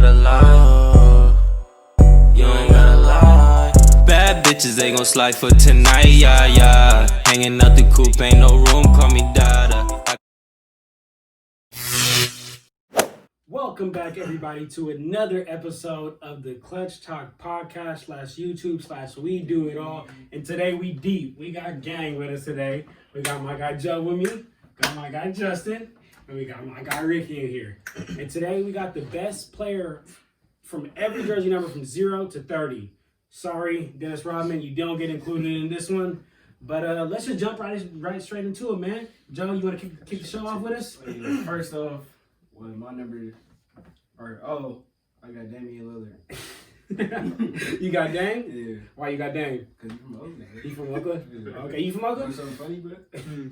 gotta lie. You ain't gotta lie. Bad bitches, they gon' slide for tonight, yeah, yeah. Hanging out the coupe, ain't no room, call me Dada. Welcome back, everybody, to another episode of the Clutch Talk podcast /YouTube/ We Do It All. And today we deep. We got gang with us today. We got my guy Joe with me, got my guy Justin, and we got my guy Ricky in here. And today we got the best player from every jersey number from 0 to 30. Sorry, Dennis Rodman, you don't get included in this one. But let's just jump right straight into it, man. Joe, you want to kick the show off with us? First off, well, my number, I got Damian Lillard. You got Dame? Yeah. Why you got Dame? Because he's from Oakland. You from Oakland? Yeah. Okay, you from Oakland? So funny, bro.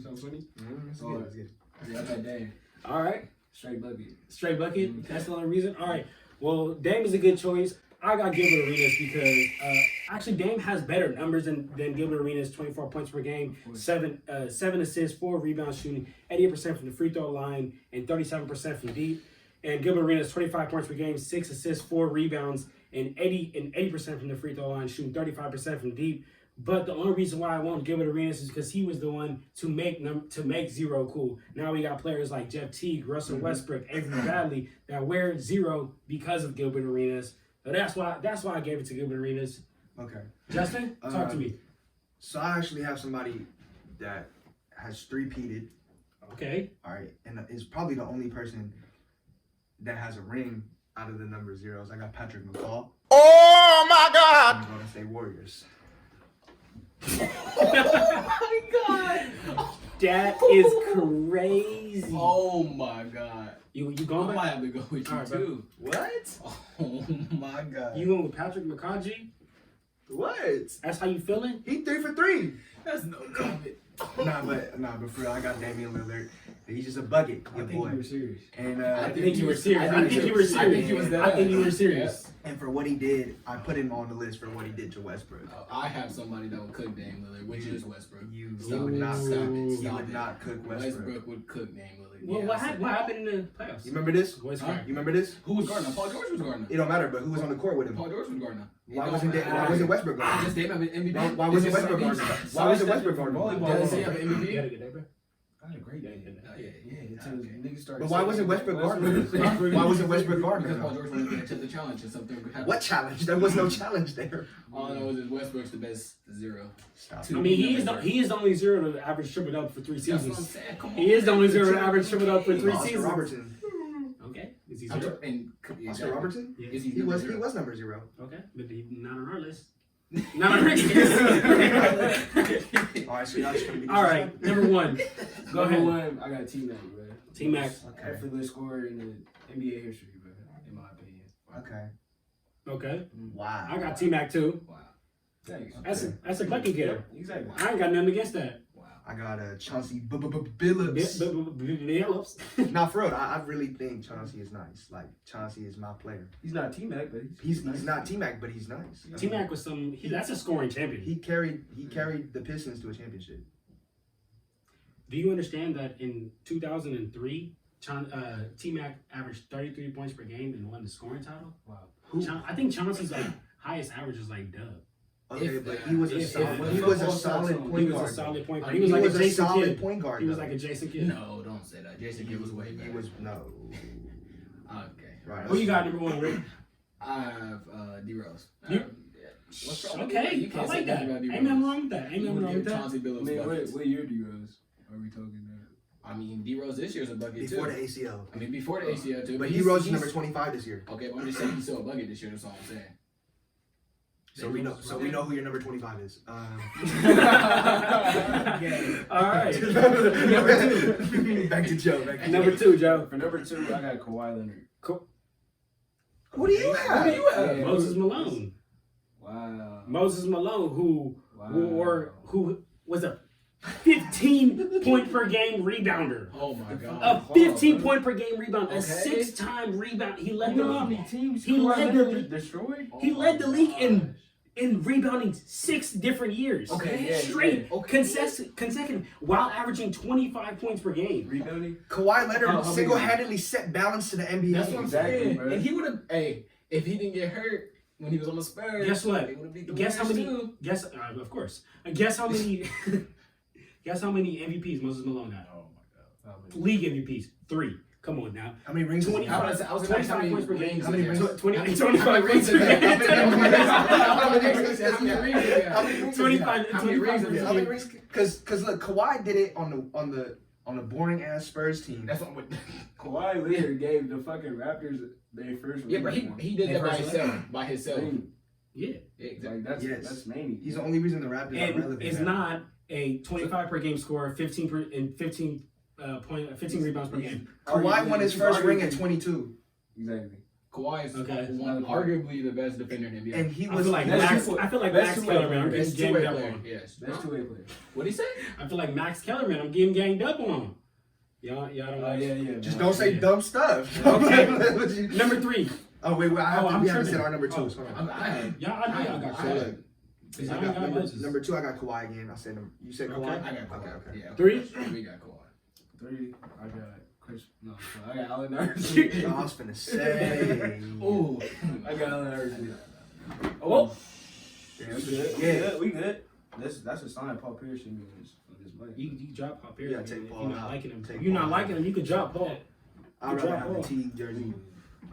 So funny. That's good. Yeah, I got Dame. All right. Straight bucket. Straight bucket? That's the only reason? All right. Well, Dame is a good choice. I got Gilbert Arenas because actually Dame has better numbers than Gilbert Arenas. 24 points per game, seven assists, 4 rebounds, shooting 88% from the free throw line and 37% from deep. And Gilbert Arenas 25 points per game, 6 assists, 4 rebounds, and 80% from the free throw line, shooting 35% from deep. But the only reason why I want Gilbert Arenas is because he was the one to make zero cool. Now we got players like Jeff Teague, Russell Westbrook, Avery Bradley that wear zero because of Gilbert Arenas. So that's why I gave it to Gilbert Arenas. Okay. Justin, talk to me. So I actually have somebody that has three-peated. Okay. All right, and is probably the only person that has a ring out of the number zeros. I got Patrick McCaw. Oh my God! I'm gonna say Warriors. That is crazy. Oh my God. You I going might back? have to go with you All right, bro. too. What? Oh my God. You going with Patrick McCaw? What? That's how you feeling? He 3 for 3. That's no comment. Nah, but for real, I got Damian Lillard. He's just a bucket, I your think boy. you were serious. And I think you were serious. I think you were serious. and for what he did, I put him on the list for what he did to Westbrook. I have somebody that would cook Dame Lillard, which is Westbrook. You Stop would it. not Stop cook. it. You Stop would it. not cook Westbrook. Westbrook would cook Dame Lillard. Well, Yeah, what I said happened in the playoffs? You remember this? Voice Huh? crack. You remember this? Who was guarding? Paul George was guarding. It don't matter, but who was on the court with him? Paul George was guarding. Why wasn't Westbrook guarding? Just Dame have an MVP. Why wasn't Westbrook guarding? Why wasn't Westbrook guarding? Does he have an You MVP? had a good day, bro? I had a great day. Until niggas started. But why wasn't Westbrook guarding? Why wasn't Westbrook guarding? Because Paul George wanted to accept the challenge and something would happen. What challenge? There was no challenge there. All I know is Westbrook's the best zero. Stop. I mean, he is the only zero to average triple double for 3 That's what I'm seasons. saying. Come on. He is the only zero to average triple double for 3 Oscar seasons. Robertson. Okay, is he I'm zero? tr- and Oscar Robertson? Yeah. Is he, He was zero? number 0. Okay, but he's not on our list. Not on Ricky's list. All right, so y'all just gonna be All right, number 1. Go ahead. One, I got T-Mac, bro. T-Mac. Effortless scorer in the NBA history, bro. In my opinion. Okay. Okay, Wow. I got T-Mac too. Wow. Thanks. That's a bucket getter. Exactly. I ain't got nothing against that. Wow. I got Chauncey Billups. Billups. Now, for real, I really think Chauncey is nice. Like, Chauncey is my player. He's not T-Mac, but He's not T-Mac, but he's nice. T-Mac was that's a scoring champion. He carried the Pistons to a championship. Do you understand that in 2003, T-Mac averaged 33 points per game and won the scoring title? Wow. I think Chauncey's highest average is like Dub. Okay, If but that- he was a if- solid. if- He was a if- solid he He point was guard. a solid point guard. He He was like a a Jason solid Kidd. point guard. He was though. like a Jason Kidd. No, don't say that. Jason Kidd was way He better. was no. Okay. Right. Who you got number 1, Rick? I have D-Rose. You- What's wrong with Okay, you? You I can't say like that. that about Ain't D-Rose. nothing wrong with that. Ain't You nothing would wrong with give that. Chauncey Billups buckets. What year D-Rose are we talking about? I mean, D-Rose this year's a bucket Before too. the ACL. I mean, before the ACL too. But he he's- rose to he's- number 25 this year. Okay, but I'm just saying he's still a bucket this year. That's all I'm saying. So we know who your number 25 is. All right. Number 2. Back to Joe. Number 2, Joe. For number 2, I got Kawhi Leonard. Who do you have? Yeah. Moses Malone. Wow. Moses Malone, who Wow. was a 15 point per game rebounder. Oh my God. A 15 point per game rebound. A Okay. 6-time rebound. He led You the know how league. many teams He Kawhi led the Leonard league. destroyed? He led the league in in rebounding 6 different years. Okay, yeah, straight, yeah. consecutive, while averaging 25 points per game. Rebounding. Kawhi Leonard How many- single-handedly set balance to the NBA. That's what I'm Exactly, saying. bro. And he would have. Hey, if he didn't get hurt when he was on the Spurs, Guess what? They would have beat the Guess how Warriors many? too. Guess of course. Guess how many? Guess how many MVPs Moses Malone got? Oh my god. League MVPs, 3. Come on now. How many rings? 25 I was gonna ask how 25 many points per game. rings How many is rings? there? 25 points per game. How many rings is there? How many rings is there? How many rings? 25 How many rings is there? How many rings? Because look, Kawhi did it on the boring ass Spurs team. That's what. Kawhi Leonard gave the fucking Raptors their first. Yeah, but ring. he did They that by first himself. By himself. Yeah. Exactly. Like that's Yes. that's mainly. He's the only reason the Raptors are And relevant. it's not a 25 per game score, 15 rebounds per game. Kawhi won his first ring at Arguably- 22, Exactly. Kawhi is Okay. arguably the best defender in the NBA. and he I was feel like That's Max. two- I feel like that's Max two-way Kellerman. I'm player. getting Best two-way ganged up player. on. Yes. That's two-way player. What'd he say? I feel like Max Kellerman. I'm getting ganged up on. Y'all don't know. Yeah. just man. don't say Yeah. dumb stuff. Okay. What you- Number 3. oh wait, Oh, we haven't tripping. said our number 2. Oh. So hold on. I had. Y'all, I know y'all got So Kawhi. look, 'Cause I y'all got got number, Moses. number 2. I got Kawhi again. I said you said Kawhi. Okay. I got Kawhi. Okay. Yeah. 3? We got Kawhi. 3. I got Chris. No, I got Allen Iverson. I was finna say. Ooh. I got Allen Iverson. Oh. Yeah, we good. Yeah. We good. That's a sign Paul Pierce should be on this play. You drop Paul Pierce. Yeah, man. take If Paul you're not out. liking him. Take If you're not Paul liking out. him, you could drop Paul. I'd Drop rather have ball. the T jersey.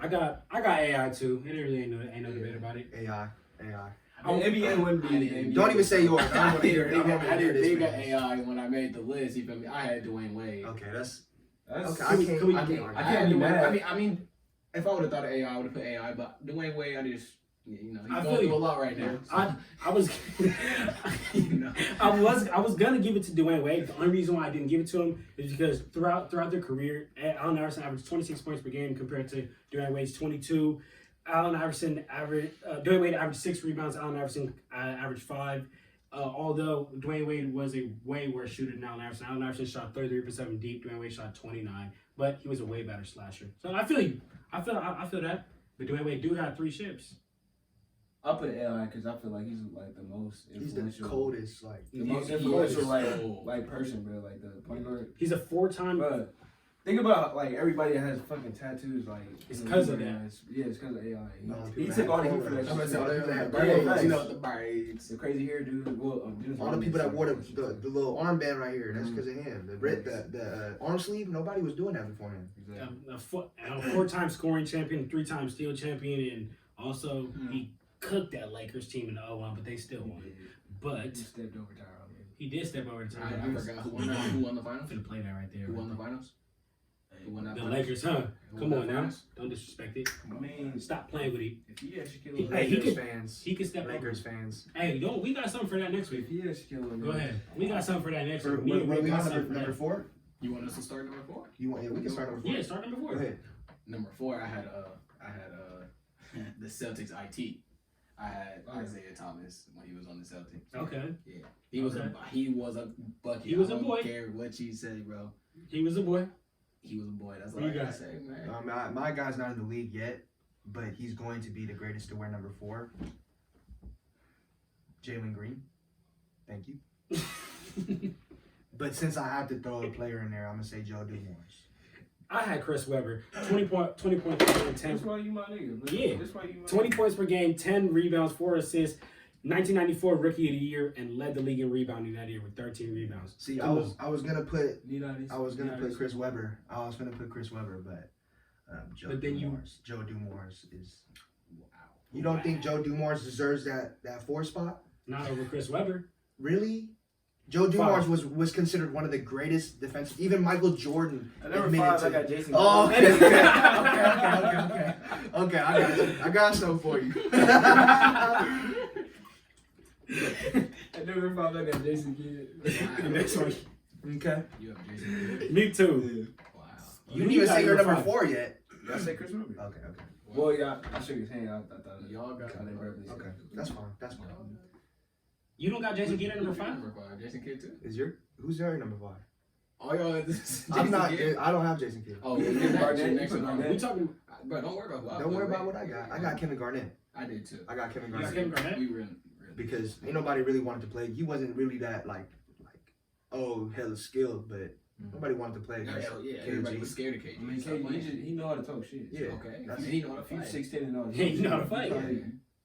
I got AI too. It really ain't no debate about it. AI. I mean, NBA wouldn't be. NBA. Don't even say yours. I don't want to hear it. I don't I want to hear didn't this. think of man. AI when I made the list. You feel me? I had Dwayne Wade. Okay, that's That's okay. Can we- I can we- can't I argue. can't be Dwayne- mad. I mean, if I would have thought of AI, I would have put AI. But Dwayne Wade, I just, you know, I he's feel going you. through a lot right now. I was You know. I was gonna give it to Dwayne Wade. The only reason why I didn't give it to him is because throughout their career, Allen Iverson averaged 26 points per game compared to Dwayne Wade's 22. Dwayne Wade averaged 6 rebounds. Allen Iverson averaged 5. Although Dwayne Wade was a way worse shooter than Allen Iverson. Allen Iverson shot 33% from deep. Dwayne Wade shot 29, but he was a way better slasher. So I feel you. I feel that. But Dwayne Wade do have 3 ships. I'll put AI because I feel like he's like the most He's the influential. coldest. Like The most He influential is. like person, bro. Like the point guard. He's a 4-time. But think about like everybody that has fucking tattoos. Like It's you know, 'cause of everybody that. has- Yeah, it's because of AI. No, He people took that all the had heat for that. colors. shit. All the people that had Yeah, braids. facts. You know, the braids. The crazy hair dude. Well, all the people that wore the little armband right here. That's because of him. The arm sleeve. Nobody was doing that before him. Exactly. A 4-time scoring champion, 3-time steal champion, and also he cooked that Lakers team in the 0-1, but they still won. But He stepped over Tyrone. he did step over the I time. forgot who won the I'm finals. gonna play that right there. Who won the finals? Who won that The finals? Lakers, huh? Who Come won on that now. finals? Don't disrespect it. I mean, Stop playing with him. if he had Shaquille Hey, O'Neal, he Lakers could- fans. He can step Lakers over. fans. Hey, we got something for that next if week. he had Shaquille O'Neal, Go ahead. We got something for that next For, week. Me what, and what Rick we got on something for number that. 4? You want us to start number 4? You want? Yeah, we can start number 4. Yeah, start number 4. Go ahead. Number 4, I had the Celtics IT. I had Isaiah Thomas when he was on the Celtics. Okay. Yeah, he was a bucket. He was I a don't boy. care what you say, bro. He was a boy. He was a boy. That's Who all I you gotta got? say, man. My guy's not in the league yet, but he's going to be the greatest to wear number 4. Jalen Green. Thank you. But since I have to throw a player in there, I'm gonna say Joe Dumars. I had Chris Webber. 20 points per game, 10. that's why you my nigga. Bro. Yeah. That's why you my 20 nigga. points per game, 10 rebounds, 4 assists. 1994 Rookie of the Year, and led the league in rebounding that year with 13 rebounds. See, Come on. I was gonna put Need all this- I was gonna need all put this- Chris Webber. but Joe But then Dumars. Joe Dumars is. Wow. You don't think Joe Dumars deserves that 4 spot? Not over Chris Webber. Really? Joe Dumars was considered one of the greatest defensive. Even Michael Jordan At number admitted 5, to I got Jason. Oh, Kidd. okay. I got you. I got something for you. At number 5, I got Jason Kidd. The next one. Okay. You have Jason Kidd. Me too. Wow. You didn't even say your number five. 4 yet. Did I say Chris Webber? Okay. Well, yeah, I shook his hand. I thought Y'all got I didn't verbally say Okay. it. That's fine. You don't got Jason Kidd at number 5? Number 5. Jason Kidd too. Who's your number 5? All y'all had this. I'm not. Kidd? I don't have Jason Kidd. Oh, Yeah, you're not Garnett, next you to put Garnett. Garnett. We talking. Bro, don't worry about who I Don't worry put, about what right? I got. I got Kevin Garnett. I did too. I got Kevin You got Garnett Kevin Garnett? We really. because ain't nobody really wanted to play. He wasn't really that oh hella skilled, but nobody wanted to play. Yeah, against hell yeah. KG. Everybody was scared of KG. I mean, Stop KD, playing. he know how to talk shit. Yeah, Okay. that's- And he know how to If you fight. 6'10" and all. Yeah, you know how to fight.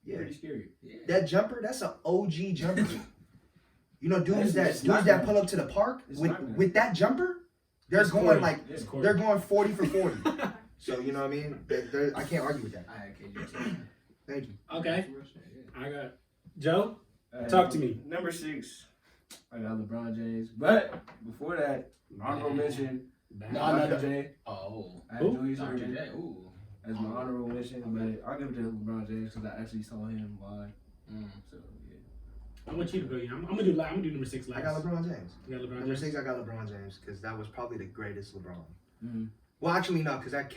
Yeah. Pretty scary. Yeah. That jumper, that's an OG jumper. You know, dudes It's that pull up to the park It's with not bad. with that jumper, they're It's going corny. like It's corny. they're going 40 for 40. So you know what I mean? I can't argue with that. I had KG too. Thank you. Okay, Yeah. I got Joe. Talk to me. Number 6, I got LeBron James. But before that, honorable mention, No, Dr. J. Oh. I had Who? Julius Dr. Erving J. Ooh. as my honorable mention, but I'll give it to LeBron James because I actually saw him live. So yeah. I want you to go. I'm gonna do number 6 last. I got LeBron James. You got LeBron Number James? 6, I got LeBron James because that was probably the greatest LeBron. Mm-hmm. Well, actually, no, because that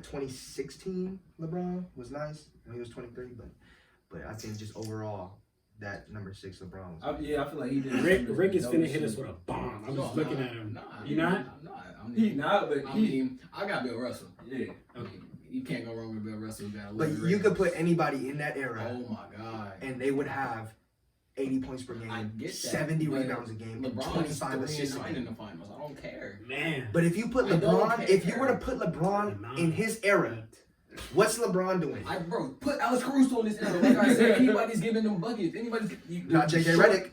2016 LeBron was nice when he was 23, but I think just overall that number 6 LeBron was. I feel like he did. Rick is finna hit us with a bomb. I'm just looking at him. You not? I'm not. He not, but I mean, I got Bill Russell. yeah. Okay. You can't go wrong with Bill Russell. You got But you could put anybody in that era, Oh my God. and they would have 80 points per I game, get that, 70 but rebounds a game, and LeBron's 25 assists a 3-9 in game. the finals. I don't care. Man. But if you put I don't LeBron, if you care. were to put LeBron in his era, what's LeBron doing? Put Alex Caruso in this era. Like I said, anybody's giving them buckets. Not JJ Redick.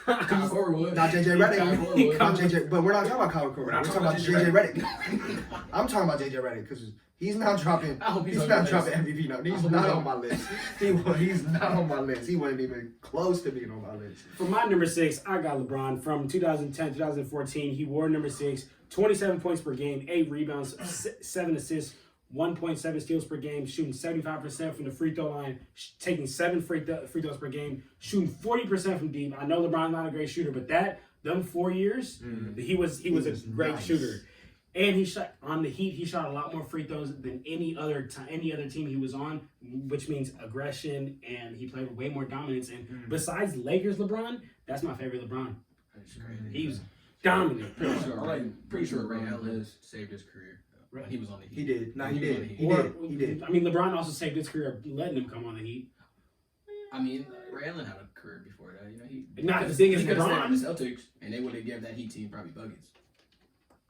Kyle Korver would. Not JJ Kyle Redick. Korver would. Not JJ, but we're not talking about Kyle Korver. We're not talking about JJ Redick. I'm talking about JJ Redick because he's not dropping. I hope He's on not your dropping list. MVP. No, I he's hope not he's on on- my list. He's not on my list. He wasn't even close to being on my list. For my number 6, I got LeBron from 2010, 2014. He wore number 6, 27 points per game, 8 rebounds, 7 assists, 1.7 steals per game, shooting 75% from the free throw line, taking 7 free throws per game, shooting 40% from deep. I know LeBron's not a great shooter, but them 4 years, he was a great nice. shooter. And he shot on the Heat. He shot a lot more free throws than any other team he was on, which means aggression, and he played with way more dominance. And besides Lakers LeBron, that's my favorite LeBron. He was dominant. Pretty sure Ray Allen saved his career when he was on the Heat. He did. No, he He was on did. the He Heat. did. He did. I mean, LeBron also saved his career letting him come on the Heat. I mean, Ray Allen had a career before that. You know, he Not as big as he could have stayed LeBron. with the Celtics, and they would have given that Heat team probably buckets.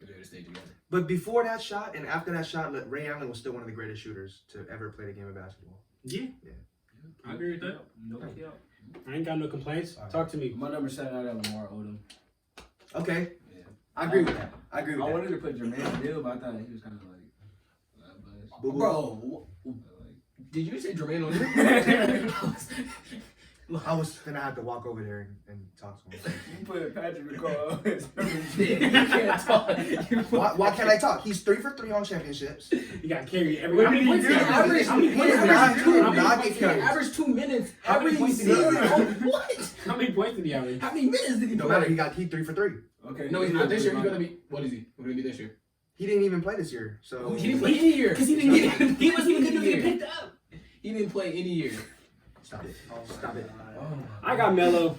If they would have stayed together. But before that shot and after that shot, Ray Allen was still one of the greatest shooters to ever play the game of basketball. Yeah. I agree with that. No. I ain't got no complaints. Talk to me. My number 7, I got Lamar Odom. Okay, Yeah. I agree with that. I agree with I that. wanted to put Jermaine Hill, but I thought he was kind of like. Boo-boo. Bro, did you say Jermaine O'Neal? I was gonna have to walk over there and talk to him. You put Patrick McCall as You can't talk. Why can't I talk? He's 3 for 3 on championships. You got to carry every. What How many did he points do? did he average? How many He points did did not he do average? not How get many carried. Average 2 minutes. How many points did he average? What? How many points did he average? How many minutes did he No play? matter, he 3 for 3. Okay. No, he's not. This year he's gonna be. What is he? What will he be this year? He didn't even play this year, so He didn't play any year. Because he didn't. He wasn't even going to get picked up. He didn't play any year. stop it. Stop it. I got Melo,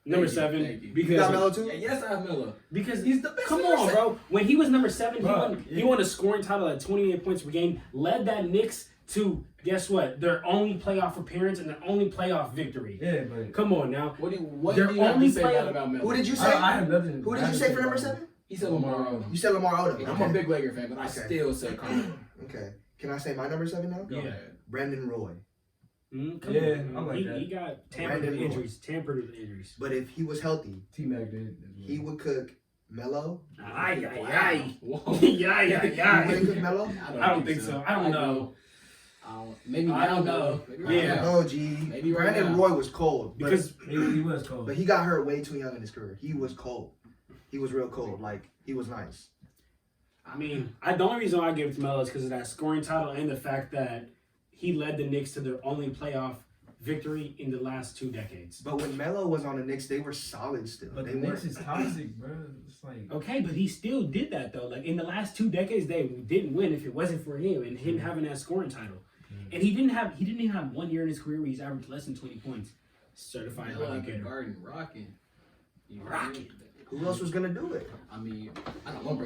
number Thank you, 7, thank you. You because got Melo too? Yeah, yes, I have Melo. because He's the best Come number on, 7. bro. When he was number 7, Bro, he won a scoring title at 28 points per game. Led that Knicks to guess what? Their only playoff appearance and their only playoff victory. Yeah, but Come on now. What They're do you have only to say playing- bad about Melo? Who did you say? I have nothing. Who did you say for number 7? He said Lamar Odom. You said Lamar Odom. I'm a Okay. big Laker fan, but I Okay. still said Carmelo. Okay. Can I say my number 7 now? Go Yeah. ahead. Brandon Roy. Come Yeah, on. I like he, that. he got tampered with Brandon Roy. injuries. Tampered with injuries. But if he was healthy, T-Mac did. he would cook Melo. Ay, ay, ay. Whoa. Yeah, yeah, He yeah. wouldn't cook Melo? I don't think so. I don't know. Maybe I now, don't though. know. Maybe Yeah. right now. No, G. Maybe right Brandon now. Roy was cold. Because He was cold. But he got hurt way too young in his career. He was cold. He was real cold. Like, he was nice. I mean, the only reason why I give it to Melo is because of that scoring title and the fact that he led the Knicks to their only playoff victory in the last 2 decades. But when Melo was on the Knicks, they were solid still. But They the weren't. Knicks is toxic, bro. It's like. Okay, but he still did that though. Like in the last 2 decades, they didn't win if it wasn't for him and him having that scoring title. And he didn't even have 1 year in his career where he's averaged less than 20 points. Certified Melo highly at the getter. Garden rocking. You Rocking. Who else was gonna do it? I mean, I know one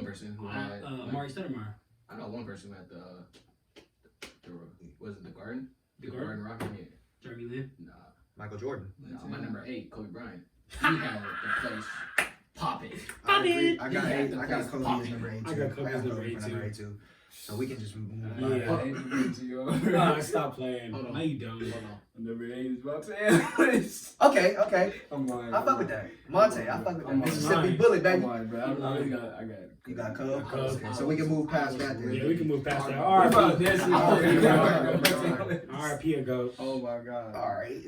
person who had. Amari Stoudemire. I know one person who had the was it the Garden? The Garden? Rocket? Yeah. Jeremy Lin. Nah, Michael Jordan. my number 8, Kobe Bryant. He had the place popping. I agree. I got Yeah, eight. the I got place Kobe as popping. number 8 too. I got Kobe as number Kobe eight, for too. number 8 too. So we can just move Yeah. Yo. Oh, stop playing. Hold on. No, you don't. Hold on. Number 8 is Monte. Okay. I'm lying. I fuck with that. Monte, I fuck with that. I'm Mississippi lying. Bullet, I'm baby. lying, bro. I got. You got Kobe? Kobe. Okay, so we can move past that then. Yeah, we can move past that. What about RIP. this? RIP a goat. Oh my god. Alright.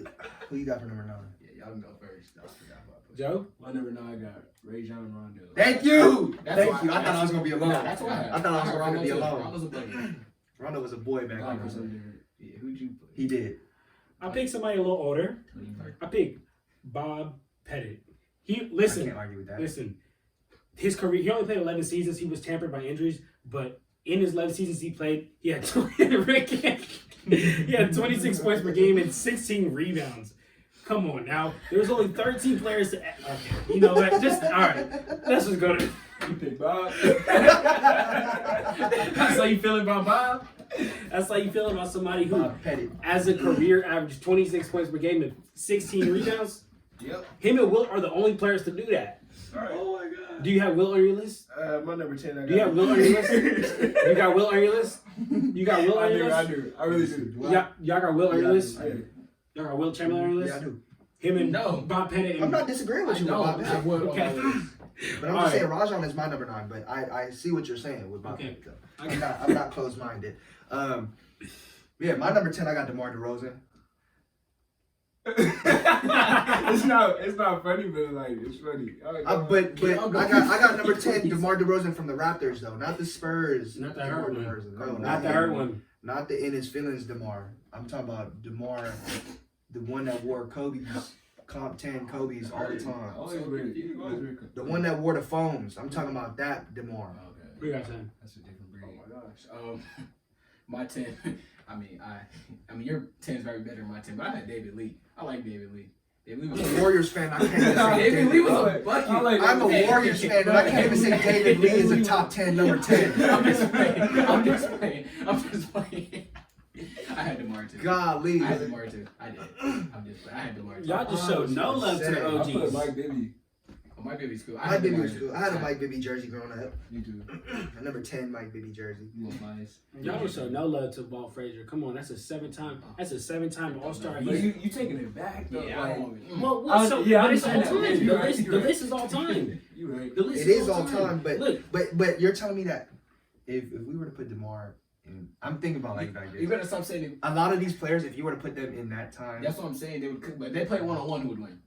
Who you got for number 9? Yeah, y'all can go first. I forgot about it. Joe? My number 9 got Rajon Rondo. Thank you! That's Thank why- you. I thought I was gonna be alone. That's why. I thought I was gonna be alone. Rondo's a player. Rondo was a boy back God, for some then. different. Yeah, who'd you put? He did. I picked somebody a little older. I picked Bob Pettit. He I listen. can't argue with that. Listen, his career, he only played 11 seasons. He was tampered by injuries, but in his 11 seasons he played, he had 26 points per game and 16 rebounds. Come on now. There's only 13 players to. Okay, you know what? Just, all right. Let's just go to. You pick Bob. That's how you feeling about Bob? That's how you feeling about somebody who, Bob Pettit. as a career, averaged 26 points per game and 16 rebounds? Yep. Him and Will are the only players to do that. Oh my god. Do you have Will on your list? My number 10. I got. Do you have Will on your list? You got Will on your list? You got Will I on your do. list? I do. I really do. Y'all got Will on your list? I do. Y'all got Will Chamberlain on your list? Yeah, I do. Him and No. Bob Pettit and I'm not disagreeing with you No, about I that. would. Okay. But I'm All just right. saying Rajon is my number 9, but I see what you're saying with Bob Okay. Pettit, though. I'm not close-minded. Yeah, my number 10, I got DeMar DeRozan. It's not funny, but like it's funny. But I got number 10, DeMar DeRozan from the Raptors, though, not the Spurs. Not the DeMar hurt one. DeRozan. No, Not the hurt one. Not the in his feelings DeMar. I'm talking about DeMar, the one that wore Kobe's comp 10 Kobe's all the time. The one that wore the foams. I'm talking about that DeMar. Okay. What you got saying? That's a different breed. Oh my gosh. My 10. I mean, your 10 is very better than my 10, but I had David Lee. I like David Lee. David Lee I'm was a Warriors fan. I can't even say David Lee was David a bucket. I'm a Warriors fan, but I can't even say David Lee is a top 10, number 10. I'm just playing. I had DeMar too. Golly. I had DeMar too. I did. I had DeMar too. Y'all just showed no love to the I put OGs. Mike Bibby. Oh, my baby's cool. Mike Bibby was cool. I had a Mike Bibby jersey growing up. You too. A number 10 Mike Bibby jersey. You look nice. Y'all just showed no love to Walt Frazier. Come on, that's a seven-time All-Star. But you taking it back though. Yeah, like, I want it. Well, I- so, yeah, but I'm it's all saying that. time. Yeah, The you're right, list, you're the right. list is all time. you right. The list It is all time, Look, but you're telling me that if we were to put DeMar in, I'm thinking about like You this. better stop saying it. A lot of these players, if you were to put them in that time, That's what I'm saying. They would, but if they play 1-on-1, who would win?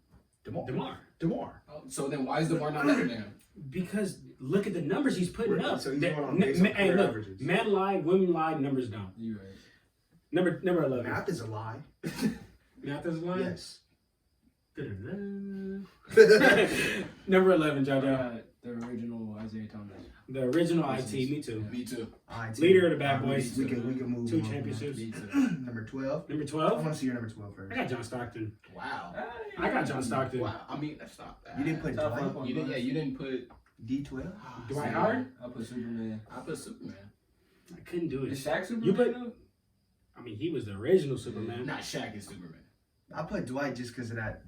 DeMar. DeMar. Oh, so then why is DeMar not better than him? Because look at the numbers he's putting Right, up. so he's That- going on based on hey, career look, averages. men lie, women lie, numbers don't. You right. Number 11. Math is a lie. Math is lying. Yes. Number 11, I JoJo. got the original Isaiah Thomas. The original IT. Me too. Me too. Alright, Leader of the Bad we- Boys. We can move 2 on. championships. Me too. Number 12. Number I 12. want to see your number 12 first. I got John Stockton. Wow. I got John Stockton. Wow. I mean, that's not bad. You didn't put Top Dwight? 5 point You didn't. Yeah, guards. you didn't put. D12? Dwight Howard? I put Superman. I put Superman. I couldn't do Is it. Shaq Superman? You put- though? I mean, he was the original Superman. Not Shaq is Superman. I put Dwight just because of that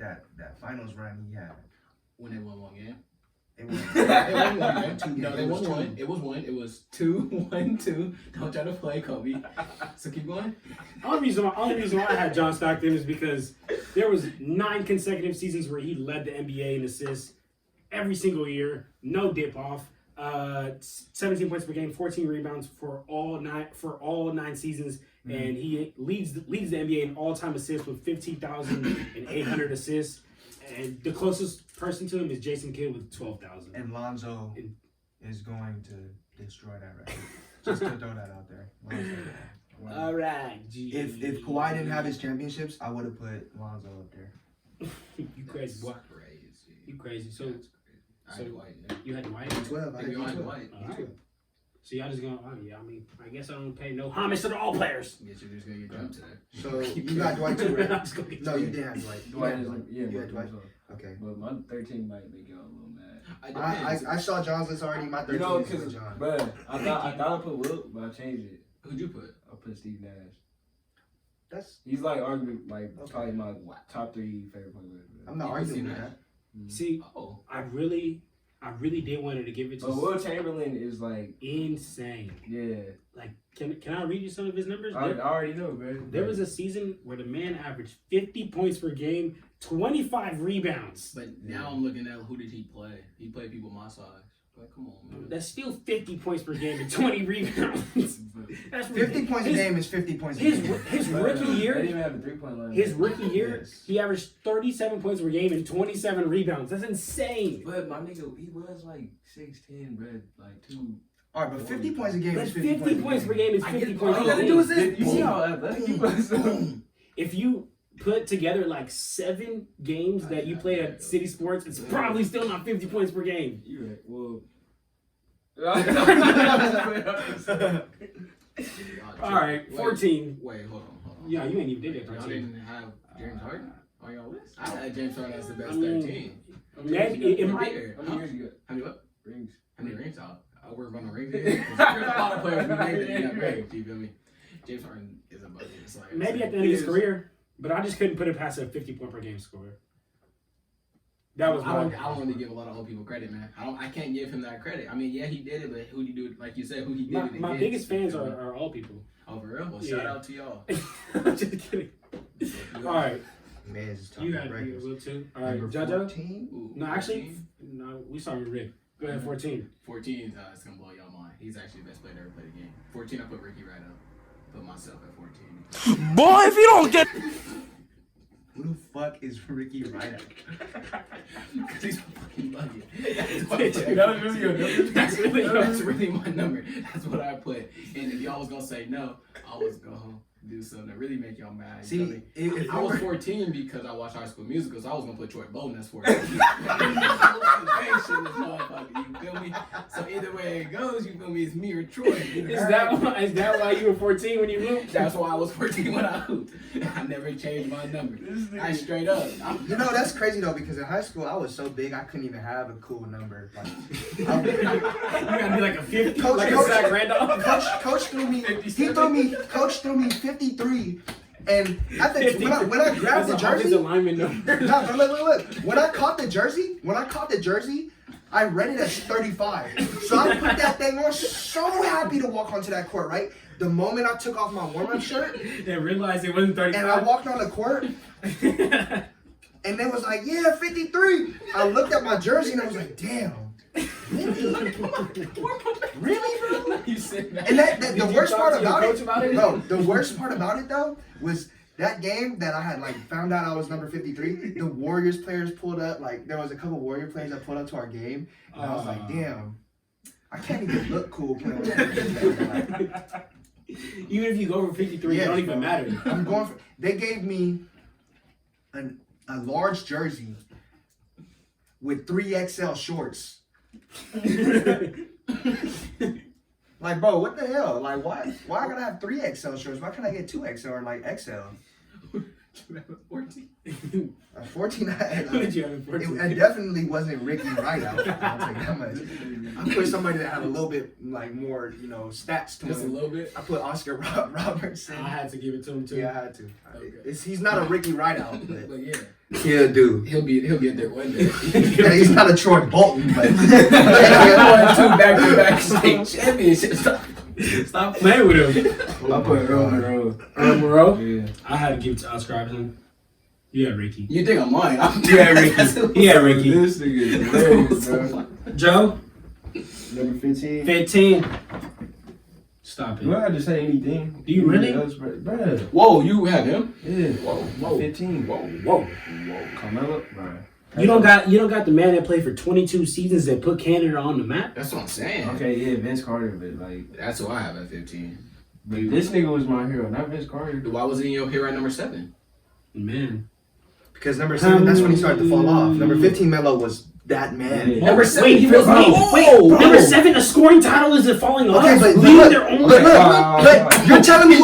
finals run he had. When they won one game. It was, They won one game. Two No, games. they It was won two. one. It was one. It was 2-1-2. Don't try to play Kobe. So keep going. Only reason why I had John Stockton is because there was 9 consecutive seasons where he led the NBA in assists every single year, no dip off. 17 points per game, 14 rebounds for all 9 seasons, and he leads the NBA in all-time assists with 15,800 assists. And the closest person to him is Jason Kidd with 12,000. and Lonzo is going to destroy that record. Just to throw that out there. Lonzo. All right, If Kawhi didn't have his championships, I would have put Lonzo up there. you crazy boy, Crazy. you crazy. So That's crazy. I had Dwight. Yeah. you had Dwight. 12. I Think had you had 12. Dwight. All right. So y'all just gonna? Oh yeah, I mean, I guess I don't pay no homage to the all players. Guess you're just gonna get jumped today. So you got Dwight too, right? I'm just gonna get No, you didn't have Dwight. You Dwight had is Dwight. yeah, You my had Dwight. first one. Okay. But my 13 might make y'all a little mad. I saw John's list already. My 13 You know, is with because, John. bro, I thought I put Wilt, but I changed it. Who'd you put? I put Steve Nash. That's He's like arguing like probably my top 3 favorite players. I'm not You arguing see with that? that. See, Oh, I really did wanted to give it to But Will Chamberlain is like, insane. yeah. Like, can I read you some of his numbers? I already know, bro. There was a season where the man averaged 50 points per game, 25 rebounds. but now I'm looking at who did he play? He played people my size. Like, come on, man. That's still 50 points per game and 20 rebounds. That's 50 points a his- game is 50 points a His game. his Bro, rookie They year, didn't even have a 3-point line. his rookie year, Yes. he averaged 37 points per game and 27 rebounds. That's insane. But my nigga, he was like 6'10", bro. Like 2. All right, but 50 points a game But is 50 points per game is 50 points All per you gotta game. do is this. You see how athletic he was? If you put together like 7 games that you played at City Sports, it's probably still not 50 points per game. You right. Well. All right, 14. Wait, hold on. Yeah, you ain't even did it. Y'all 13. didn't have James Harden on your list? I had James Harden as the best I mean, 13. Maybe it might. How many years you got? How many what? Rings. How many rings? I'll work on the rings again. 'Cause there's a lot of players we named that didn't have rings. You feel me? James Harden is above it. So like, Maybe at the end of his career, but I just couldn't put it past a 50 point per game score. That was I don't my. really give a lot of old people credit, man. I can't give him that credit. I mean, yeah, he did it, but who did he do it? Like you said, who he did it My against? biggest fans are all people. Oh, for real? Well, Yeah. shout out to y'all. I'm just kidding. All right, Man, it's just you talking got to be a records. little too. All right, Number Jojo. 14? Ooh, No, actually, 14? no. We started with Rick. Go ahead, 14. 14, it's gonna blow y'all mind. He's actually the best player to ever play the game. 14, I put Ricky right up. Put myself at 14. Boy, if you don't get Who the fuck is Ricky Ryder? Because he's fucking lucky. That was really your number? That's really my number. That's what I put. And if y'all was gonna say no, I was gonna do something to really make y'all mad. You feel See, me? if I was were- 14 because I watched High School Musical, so I was gonna put Troy Bolton as 14. You feel me? So either way it goes, you feel me? It's me or Troy. Is that why you were 14 when you moved? That's why I was 14 when I hooped. I never changed my number. I straight up. You know, that's crazy though, because in high school I was so big I couldn't even have a cool number. Like, You gotta be like a 50, Coach- like a Coach- Zach Randolph. Coach threw me. Coach threw me 53, and at the when I grabbed the jersey. That's a lineman number. No, look. When I caught the jersey, I read it as 35. So I put that thing on, so happy to walk onto that court, right? The moment I took off my warm-up shirt And realized it wasn't 35. and I walked on the court, and they was like, yeah, 53. I looked at my jersey and I was like, damn. Really, bro? You said that. And that Did the you worst talk part to your about coach it, about it? no, the worst part about it though was that game that I had like found out I was number 53. The Warriors players pulled up, like there was a couple Warrior players that pulled up to our game, and I was like, damn, I can't even look cool playing with them. Even if you go over 53, Yes, it don't even bro. matter. I'm going for. They gave me a large jersey with 3XL shorts. Like, bro, what the hell? Like, why I gotta have 3XL shorts? Why can't I get 2XL or like XL? 14. 14, What did you have in 14? it definitely wasn't Ricky Rideout. I'll tell you that much. I put somebody that had a little bit like more, stats to Just a him. little bit. I put Oscar Robertson. I had to give it to him too. Yeah, I had to. Okay. He's not a Ricky Rideout, but But yeah, he'll do. he'll get there one day. Yeah, he's not a Troy Bolton, but Won 2 back-to-back state championships. Stop Playing with him. I put Earl Monroe. Earl Monroe? Yeah. I had to give it to Oscar Robertson. You had Ricky. You think I'm lying? Yeah, Ricky. Yeah, Ricky. This nigga is hilarious, bro. Joe? Number 15. 15. Stop You don't it. have to say anything. Do you really? Bro. Whoa, you have him? Yeah. Whoa. 15. Whoa. Carmelo. Bro. You don't got the man that played for 22 seasons that put Canada on the map? That's what I'm saying. Okay, yeah, Vince Carter, but like, That's who I have at 15. but this nigga was my hero, not Vince Carter. Why was he in your hero at number 7? Man. because number 7, that's when he started to fall off. Number 15, Melo was that man. Yeah. Number 7, Wait, he was wait, number 7, a scoring title isn't falling off. Okay, but Leave look, their own. but you're telling me,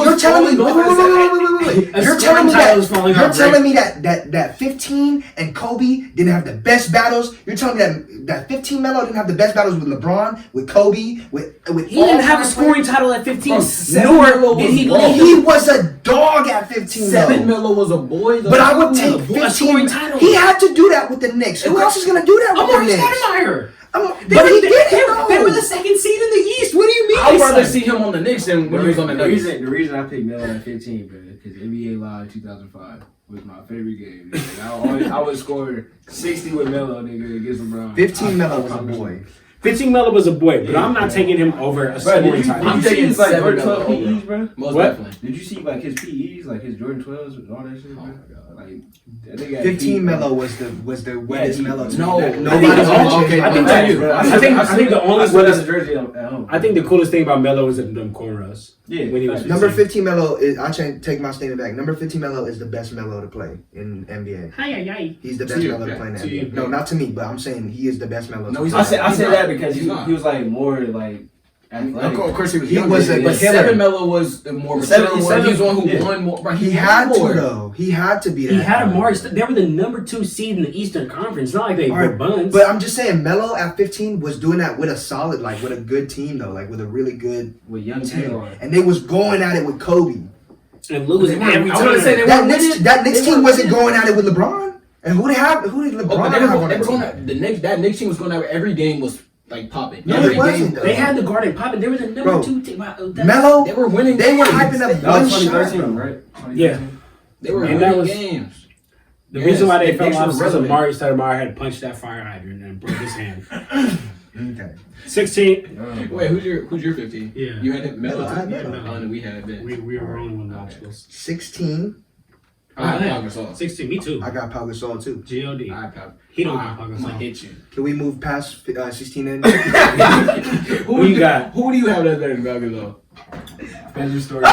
wait. A You're scoring telling me title is falling off, that 15 and Kobe didn't have the best battles. You're telling me that 15 Melo didn't have the best battles with LeBron, with Kobe, with He didn't have a scoring title at 15. Nor did he. He was a dog at 15. 7 Melo was a boy though. But I would take a scoring 15. title. He had to do that with the Knicks. Who else is gonna do that with the Amari Knicks? Stoudemire. But he didn't. They were the second seed in the East. What do you mean? I'd rather see him on the Knicks than when he was on the The Nuggets. reason I picked Melo at 15, bro, because NBA Live 2005 was my favorite game. I would score 60 with Melo, nigga, against LeBron. 15 Melo was a boy. 15 Melo was a boy, but I'm not taking him over a scoring title. I'm taking his like Jordan 12 Melo over. PEs, bro. Most What? definitely. Did you see like his PEs, like his Jordan 12s and all that shit, bro? Oh my god. Like that nigga had 15 PEs, Melo was the wettest he- Melo. to no, me. I think Nobody the- mentioned okay, him. I think that- I think the only I still has a jersey at home. I think the coolest thing about Melo is them cornrows. Yeah, when he was facts. Number 15 Melo is. I take my statement back. Number 15 Melo is the best Melo to play in NBA. He's the best To you, Melo to yeah, play in to you, NBA. No, yeah. not to me, but I'm saying he is the best Melo. No, to he's play. not. I said that because He's he not. was like more like athletic. Of course he was. He younger, was a but killer. 7 Melo was the more Seven- mature one. seven- He was the one who yeah. won more. Bro, He had more. to though. He had to be that. He had guy. Amari. They were the number 2 seed in the Eastern Conference. It's not like they All were right, buns. but I'm just saying, Melo at 15 was doing that with a solid, like with a good team though, like with a really good with young team, Taylor. and they was going at it with Kobe. and losing every I was gonna time. say they That weren't Knicks, winning. that Knicks They team weren't wasn't winning. going at it with LeBron. And who did LeBron Oh, but they have were on that going team? at the Knicks. That Knicks team was going out. Every game was like popping. No, every it wasn't, game. though. They had the Garden popping. They were the number Bro, 2 team. Wow, Melo, They were winning. they were games. hyping up That one was shot. 2013, right? Yeah. 2013? They were And winning that was- games. The reason why they the fell Knicks off was is because relevant. Amari Stoudemire had punched that fire hydrant and broke his hand. Okay. 16. Wait, who's your 15? Yeah. You had him Melo. I had Melo. Oh, and we had Ben. We were rolling with multiples. 16. I had Oh, Pau Gasol. 16. Me too. I got Pau Gasol too. G.O.D. I had Pau. He don't got Pau I'm gonna Gasol. hit you. Can we move past 16 in? Who you got? Who do you have that's better than Pau Gasol? Spencer Story.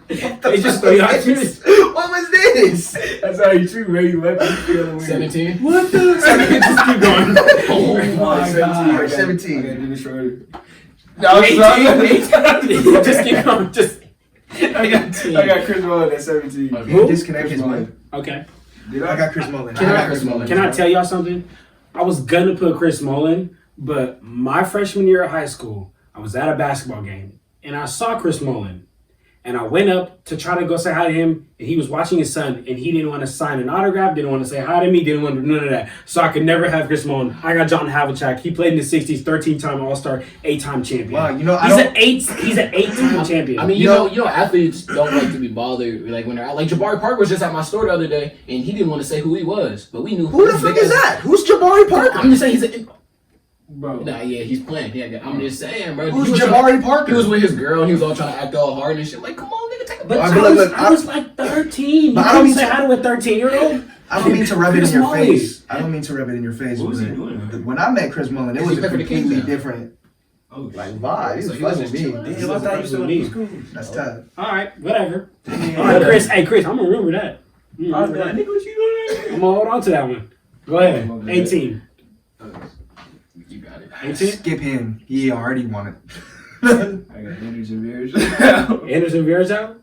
They just throw you out serious. What was this? That's how you treat Ray left. You feeling weird. 17. What the? Just keep going. Oh my 17. god. 17. I got Dennis Schroeder. No, 18. Just keep going. Just. I got Chris Mullin at 17. Who? Disconnect Chris his Mullin. mic. Okay. Did I got Chris Mullin. Can I- Can I tell y'all something? I was gonna put Chris Mullin, but my freshman year of high school, I was at a basketball game and I saw Chris Mullin. And I went up to try to go say hi to him, and he was watching his son, and he didn't want to sign an autograph, didn't want to say hi to me, didn't want to do none of that. So I could never have Chris Mullin. I got John Havlicek. He played in the 60s, 13-time All-Star, 8-time champion. Wow, you know, He's an 8-time champion. I mean, you know, athletes don't like to be bothered. Like when they're out. Like Jabari Parker was just at my store the other day, and he didn't want to say who he was, but we knew Who the fuck is that? Who's Jabari Parker? I'm just saying he's a. Bro. Nah, yeah, he's playing. Yeah, I'm just saying, bro. Who's He was Jabari Parker? He was with his girl, and he was all trying to act all hard and shit. Like, come on, nigga, take a but I I, mean, was, look, I was like 13. But You I don't couldn't mean say to- hi to a 13-year-old? I don't mean to rub it in Chris your Mullin. face. I don't mean to rub it in your face. What was he but doing? When I met Chris Mullin, it He was a played for the Kings completely now. different Oh, like vibe. He So was he was fucking just me. chilling. damn, I thought you still in school. That's tough. All right, whatever. All right, Chris. Hey, Chris, I'm going to remember that. I'm gonna remember that. Nigga, what you doing? I'm going to hold on to that one. Go ahead. 18. You got it. 18? Skip him. He already won it. I got Anderson Beers. Anderson Varejao?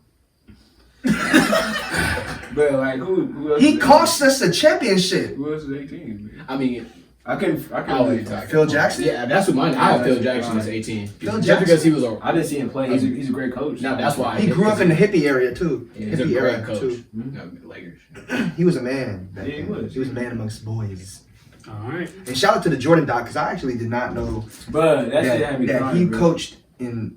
But like, who else? He is cost us a championship. Who else is 18? Man? I mean, I couldn't I'll really wait till I Phil Jackson? yeah, that's what mine. I have Phil Yeah, Jackson as right. 18. Phil Just Jackson. because he was a. I didn't see him play. He's a great coach. Now that's why He grew up in the hippie area too. He's a Hippie great area coach. too. No, Lakers. He was a man. back Yeah, he then. was. He was a man amongst boys. All right. And shout out to the Jordan doc because I actually did not know But that shit had me that crying, he bro. coached in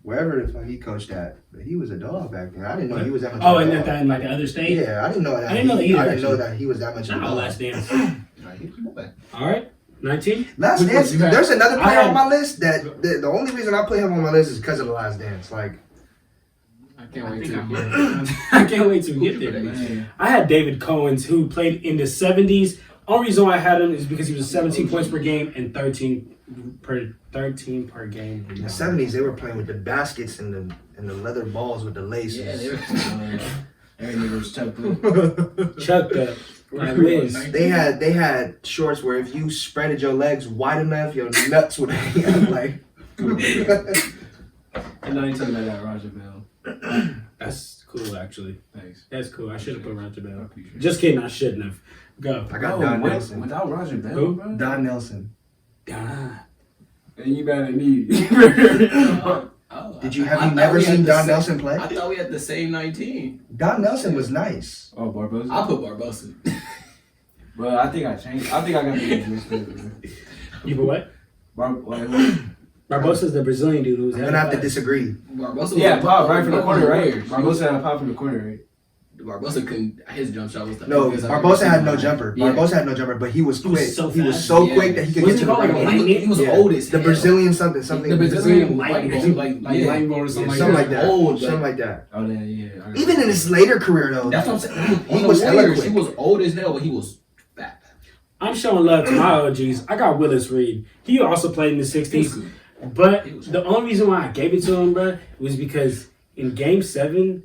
wherever the fuck he coached at. But he was a dog back then. I didn't know he was that much. Oh, of a and dog. that in like the other state? Yeah, I didn't know that. I didn't know that either, I didn't know actually. that he was that much of a Not dog. Last Dance. Nah, he's a boy. All right. 19? Last Which Dance. one you had? There's another I player had- on my list that the only reason I put him on my list is because of the Last Dance. Like, I can't I wait think to. I can't wait to get there, man. Man. I had David Cohens, who played in the 70s. Only reason why I had him is because he was 17 points per game and 13 per game. in the '70s, they were playing with the baskets and the leather balls with the laces. Yeah, they were. Every nigga was chucked up. Chuck the like Liz. They had shorts where if you spreaded your legs wide enough, your nuts would hang out like. I'm not even talking about that Roger Bell. That's cool, actually. Thanks. That's cool. I should have put Roger Bell. Appreciate it. Just kidding. I shouldn't have. Go. I got Bro, Don what? Nelson. Without Roger Bell, Who? bro? Don Nelson. Ah. And you better than me. Have you never seen Don Nelson play? I thought we had the same 19. Don Nelson was nice. Oh, Barbosa? I put Barbosa. Well, I think I changed. I think I got the names mixed up. You put what? What? Barbosa's the Brazilian dude who's I'm gonna have to disagree. Barbosa Yeah, pop right from the corner, right? Weird. Barbosa had a pop from the corner, right? Barbosa couldn't. His jump shot was the No, biggest I've Barbosa ever had seen no in my jumper. life. Yeah. Barbosa had no jumper, but he was He was quick. so He was fast. so Yeah. quick that he could What's get he to the called? rim. Like He was Yeah. old as The hell. Brazilian something. The Brazilian Light white ball. ball, like Like light ball or something Something like like that. that. Old, Something like that. Oh, yeah. Even in his later career, though. That's what I'm saying. He On the was hella Warriors, quick. he was old as hell, but he was fat. I'm showing love to my OGs. I got Willis Reed. He also played in the He was 60s. good. But He was the only reason why I gave it to him, bro, was because in Game 7,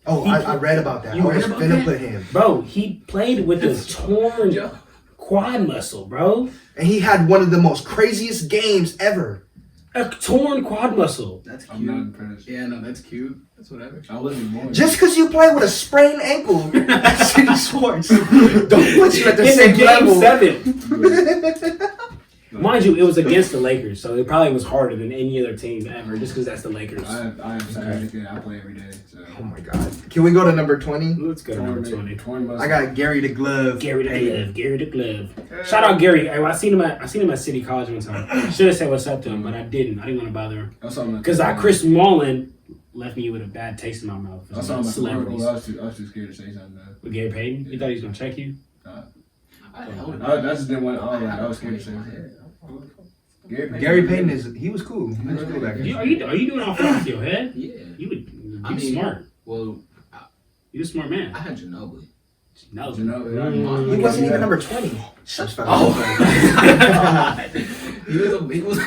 Oh, I read about that. You I read was about finna that? put him. bro, he played with a torn Yeah. quad muscle, bro. And he had one of the most craziest games ever. A torn quad muscle. That's I'm not cute. impressed. Yeah, no, that's cute. That's whatever. I wasn't born. Just because you play with a sprained ankle at City Sports, don't put you at the In same Game level. 7. Mind you, it was against the Lakers, so it probably was harder than any other team ever, just because that's the Lakers. I am significant. I play every day. So. Oh my God. Can we go to number 20? Let's go to number 20. 20 I got Gary the Glove. Gary the Glove. Shout out Gary. Hey, I seen him at City College one time. Should have said what's up to him, but I didn't. I didn't want to bother him. Because Chris Mullen left me with a bad taste in my mouth. I saw him at Celebrities. I was too scared to say something. With Gary Payton? You thought he was going to check you? I don't I just didn't want. I was scared to say something. Gary Payton he was cool. He was cool back then. Are you doing all off your head? Yeah. You I mean, smart. Well, You a smart man. I had Ginobili. No. He wasn't even number 20. He was.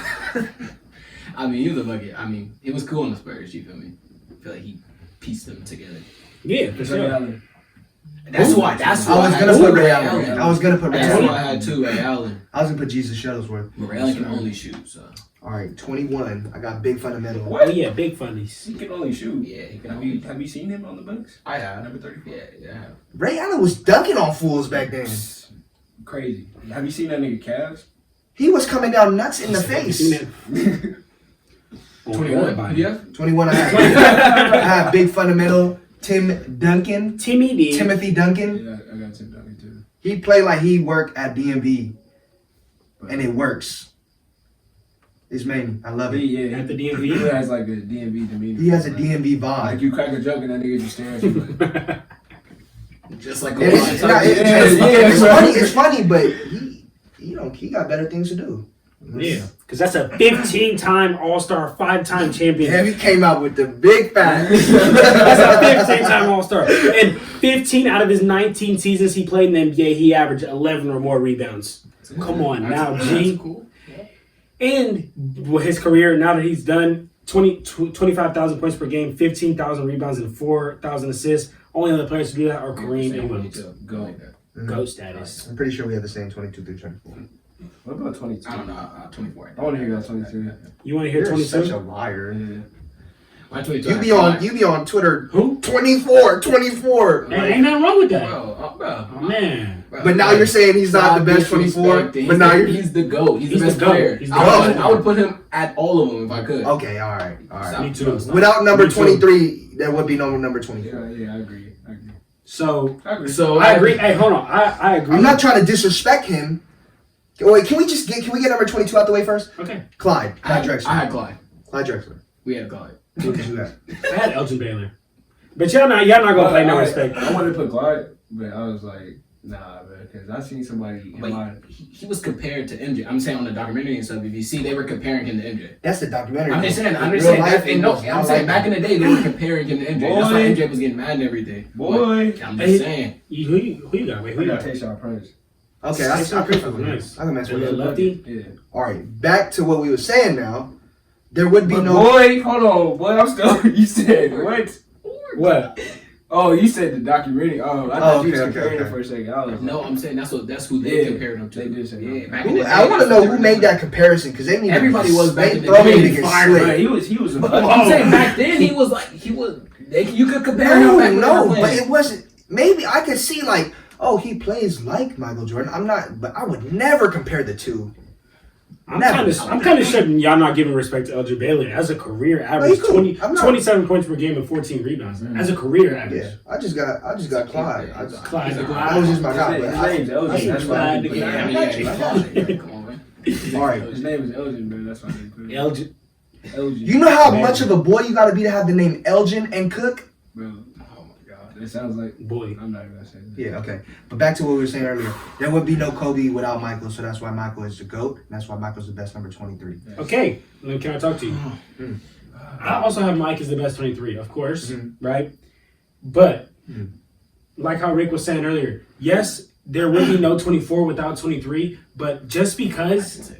I mean, he was a bucket. I mean, it was cool in the Spurs. You feel me? I feel like he pieced them together. Yeah, for sure. That's why. That's why I was gonna put Ray Allen. I was gonna put Ray That's Allen. why I had two Ray Allen. I was gonna put Jesus Shuttlesworth. But Ray Allen can only shoot, so. All right, 21. I got big fundamental. Oh, yeah, big funnies. He can only shoot. Yeah, he can Have only. you seen him on the Bucks? I have. Number 34. Yeah, I have. Ray Allen was dunking on fools back then. Crazy. Have you seen that nigga Cavs? He was coming down nuts in the You seen face. that? 21. Yeah. 21. I had big fundamental. Tim Duncan. Timmy D. Timothy Duncan. Yeah, I got Tim Duncan too. He played like he worked at DMV, and it works. It's man, I love it. Yeah, At the he DMV. has like a DMV demeanor. He has a DMV Like vibe. you crack a joke and that nigga just stares at you. Just like And it's, a not- lot. it's funny. It's funny, but he got better things to do. Yeah, because that's a 15-time All-Star, 5-time champion. Yeah, he came out with the big facts. That's a 15-time All-Star. And 15 out of his 19 seasons he played in the NBA, he averaged 11 or more rebounds. Come on now, G. That's cool. And with his career, now that he's done 25,000 points per game, 15,000 rebounds, and 4,000 assists, only other players to do that are Kareem and Wilt. Go. GOAT status. I'm pretty sure we have the same 22 through 24. What about 22? I don't know. 24. I want to hear that 22. You want to hear You're 22? such a liar. Yeah. My 22. You be on Twitter. Who? 24. Hey, ain't nothing wrong with that. Bro. Oh, man. But now you're saying he's not the best 24. But now you're He's the GOAT. He's the best GOAT. player. He's the GOAT. I would put him at all of them if I could. okay. All right. All right. Me too. Without number Me too. 23, there would be no number 24. Yeah, I agree. So So I agree. Hey, hold on. I agree. I'm not trying to disrespect him. Wait, can we get number 22 out the way first? Okay. Clyde I Drexler. had Clyde. Clyde Drexler. We had Clyde. Who did you have? I had Elgin Baylor. But y'all not gonna play no respect. I wanted to put Clyde, but I was like, nah, man, because I seen somebody in But my. he was compared to MJ. I'm saying on the documentary and stuff. If you see, they were comparing him to MJ. That's the documentary. I'm just saying. In real life, I'm saying back in the day they were comparing him to MJ. That's why Boy. MJ was getting mad and everything. Boy. But I'm Hey. just saying. Who you got? Wait, who I you got got? Tayshaun Prince. Okay, I can fuck with him. Nice. I can mess with Yeah, him. lefty. Yeah. All right, back to what we were saying now. There would be But no. boy, hold on. Boy, I'm still. You said what? What? Oh, you said the documentary. Oh, I thought you was okay, comparing okay. it for a second. I was No, like, I'm saying that's who they Yeah, compared him to. they did say Yeah, that. back in the day, I want to that's know what who they made were that comparison because they need Everybody was back in the throw me day. to get Fire, slick. Right, he was. I'm saying back then you could compare him. No, back when they were but playing. it wasn't. Maybe I could see like, oh, he plays like Michael Jordan. I'm not, but I would never compare the two. I'm kind of sure y'all not giving respect to Elgin Baylor as a career average, cool. 27 points per game and 14 rebounds as a career average. Yeah, I just got Clyde. Clyde the That was just my guy. His but name's Elgin. I That's why. Clyde I the didn't guy. put Yeah, it. I mean, yeah, come on, man. All right. His name is Elgin, bro. That's why I didn't put it. Elgin. Elgin. You know how Man. much of a boy you got to be to have the name Elgin and Cook? Bro, Oh my god. it sounds like. Boy. I'm not even gonna say that. Yeah, okay. But back to what we were saying earlier. There would be no Kobe without Michael, so that's why Michael is the GOAT. And that's why Michael's the best number 23. Okay, then can I talk to you? I also have Mike as the best 23, of course, right? But like how Rick was saying earlier, yes, there will be no 24 without 23, but just because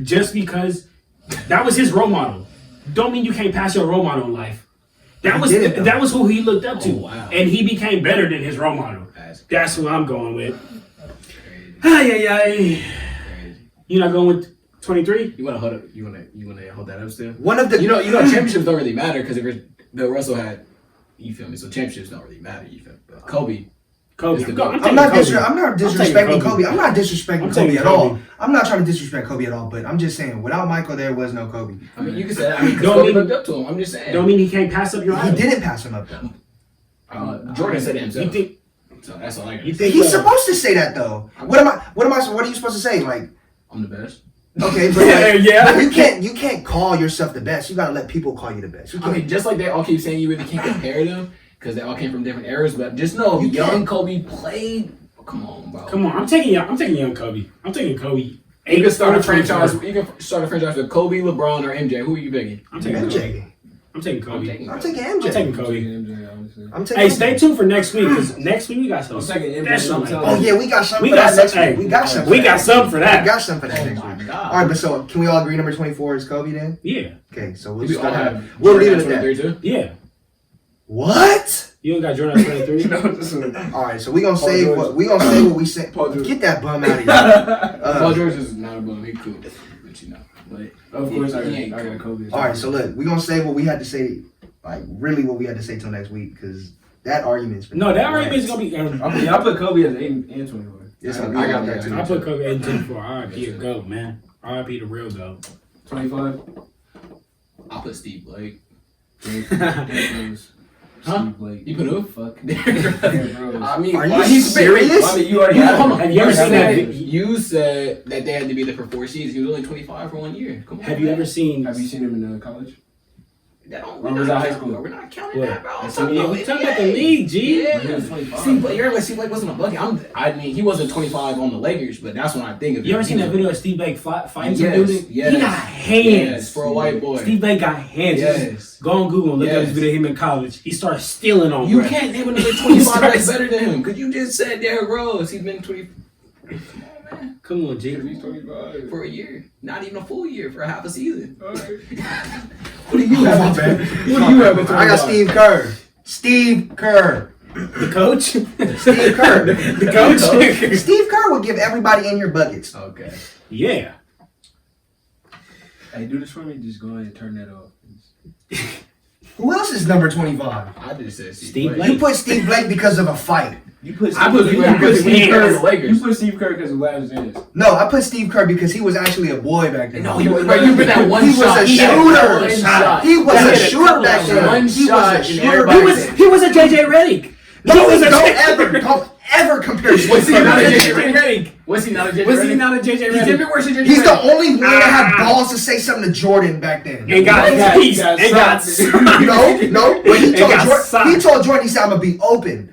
just because that was his role model, don't mean you can't pass your role model in life. That was did it, though. that was who he looked up to, Oh, wow. and he became better than his role model. That's who I'm going with. Crazy. Ay. You not going with 23? You wanna hold up? You wanna hold that up still? One of the You know, championships don't really matter because Bill Russell had. You feel me? So championships don't really matter. You feel me? But Kobe. Kobe. It's the GOAT. I'm taking not Kobe. disrespecting Kobe. Kobe. I'm not disrespecting I'm Kobe taking at Kobe. all. I'm not trying to disrespect Kobe at all, but I'm just saying, without Michael, there was no Kobe. I mean, you can say that. I mean, 'cause Don't Kobe mean- looked up to him. I'm just saying. Don't mean he can't pass up your He idol. didn't pass him up though. Jordan said it himself. You think? So that's all I got. You think? He's supposed to say that though. What are you supposed to say? Like, I'm the best. okay, but like, Yeah. you can't call yourself the best. You gotta let people call you the best. You I can't, mean, just like they all keep saying, you really can't compare them because they all came from different eras. But just know, You young can't. Kobe played. Oh, come on, bro. Come on, I'm taking young Kobe. I'm taking Kobe. You can start a franchise. 24. You can start a franchise with Kobe, LeBron, or MJ. Who are you picking? I'm taking Kobe. MJ. I'm taking Kobe. I'm taking I'm MJ. taking Kobe. MJ, honestly. I'm taking Hey, MJ. stay tuned for next week because next week we got something I'm taking MJ. special. I'm like telling that. Oh yeah, we got something We for got that next some- week. hey, We got something. We got something for We that. got something for that Oh next my week. god. All right, but so can we all agree number 24 is Kobe then? Yeah, Okay, so we'll We just all start. have. We'll leave it Jordan at that. 23 too. yeah. What? You don't got Jordan at 23? No, this is- All right, so we gonna Paul say George. what we say. Paul George. Get that bum out of here. Paul George is not a bum. He cool, but you know. But Of course, he I ain't got cool. Kobe. All right, so look, we gonna say what we had to say, like really what we had to say till next week, because that argument's been No, that argument's gonna be. I put Kobe as 8 and 24. Yes, I I got agree. that too. I put Kobe at 24. RIP a GOAT, man. RIP the real GOAT. 25. I'll put Steve Blake. Huh? Steve Blake. You put who? Fuck. I mean, Are why you he's serious? I mean, you already have Hold on, have you ever seen that video? You said that they had to be there for 4 seasons. He was only 25 for 1 year. Come on. Have you man. ever seen? Have you seen him in college? That don't, When we're was not that high counting- school? We're not counting What? that, bro. I'm That's talking Yeah, about we're talking about the NBA. league, G. Yeah. When he was 25. Steve Blake, you're like Steve Blake wasn't a bucket. I mean, he wasn't 25 on the Lakers, but that's when I think of You him. ever seen that video of Steve Blake fighting some Yes, dude? yes. He got hands. Yes, for a white boy. Steve Blake got hands. Yes. Go on Google and look at Yes. this video of him in college. He started stealing on You Brett. can't name another 25 that's better than him because you just said Derrick Rose. He's been 20. Come on, man. Come on, G. He's 25. For a year. Not even a full year, for a half a season. All right. What do you Come on, have? man. What do you have? in I got 25? Steve Kerr. Steve Kerr. The coach? Steve Kerr. The coach? Steve Kerr will give everybody in your buckets. Okay. Yeah. Hey, do this for me. Just go ahead and turn that off. Who else is number 25? I just said Steve Steve Blake. Blake. You put Steve Blake because of a fight. You put I put You Steve got Blake because his Steve Kerr hands. is the Lakers. You put Steve Kerr because of Last Dance. No, I put Steve Kerr because he was actually a boy back then. No, he was. Bro, you put that one He was shot. a He had shooter. one shot. He was He a had shooter couple back of then. one He shot was a and shooter everybody back was- then. He was a JJ Redick. No, was a don't ever compare Steve Was he Kerr not to a JJ JJ Redick. Redick? Was he not a JJ Was he Redick? not a JJ He's Redick? different worse than JJ He's the Redick. only one that had balls to say something to Jordan back then. And got What? peace. Got And got sucked. No. When he It told got Jordan, socked. he told Jordan, he said, "I'm gonna be open.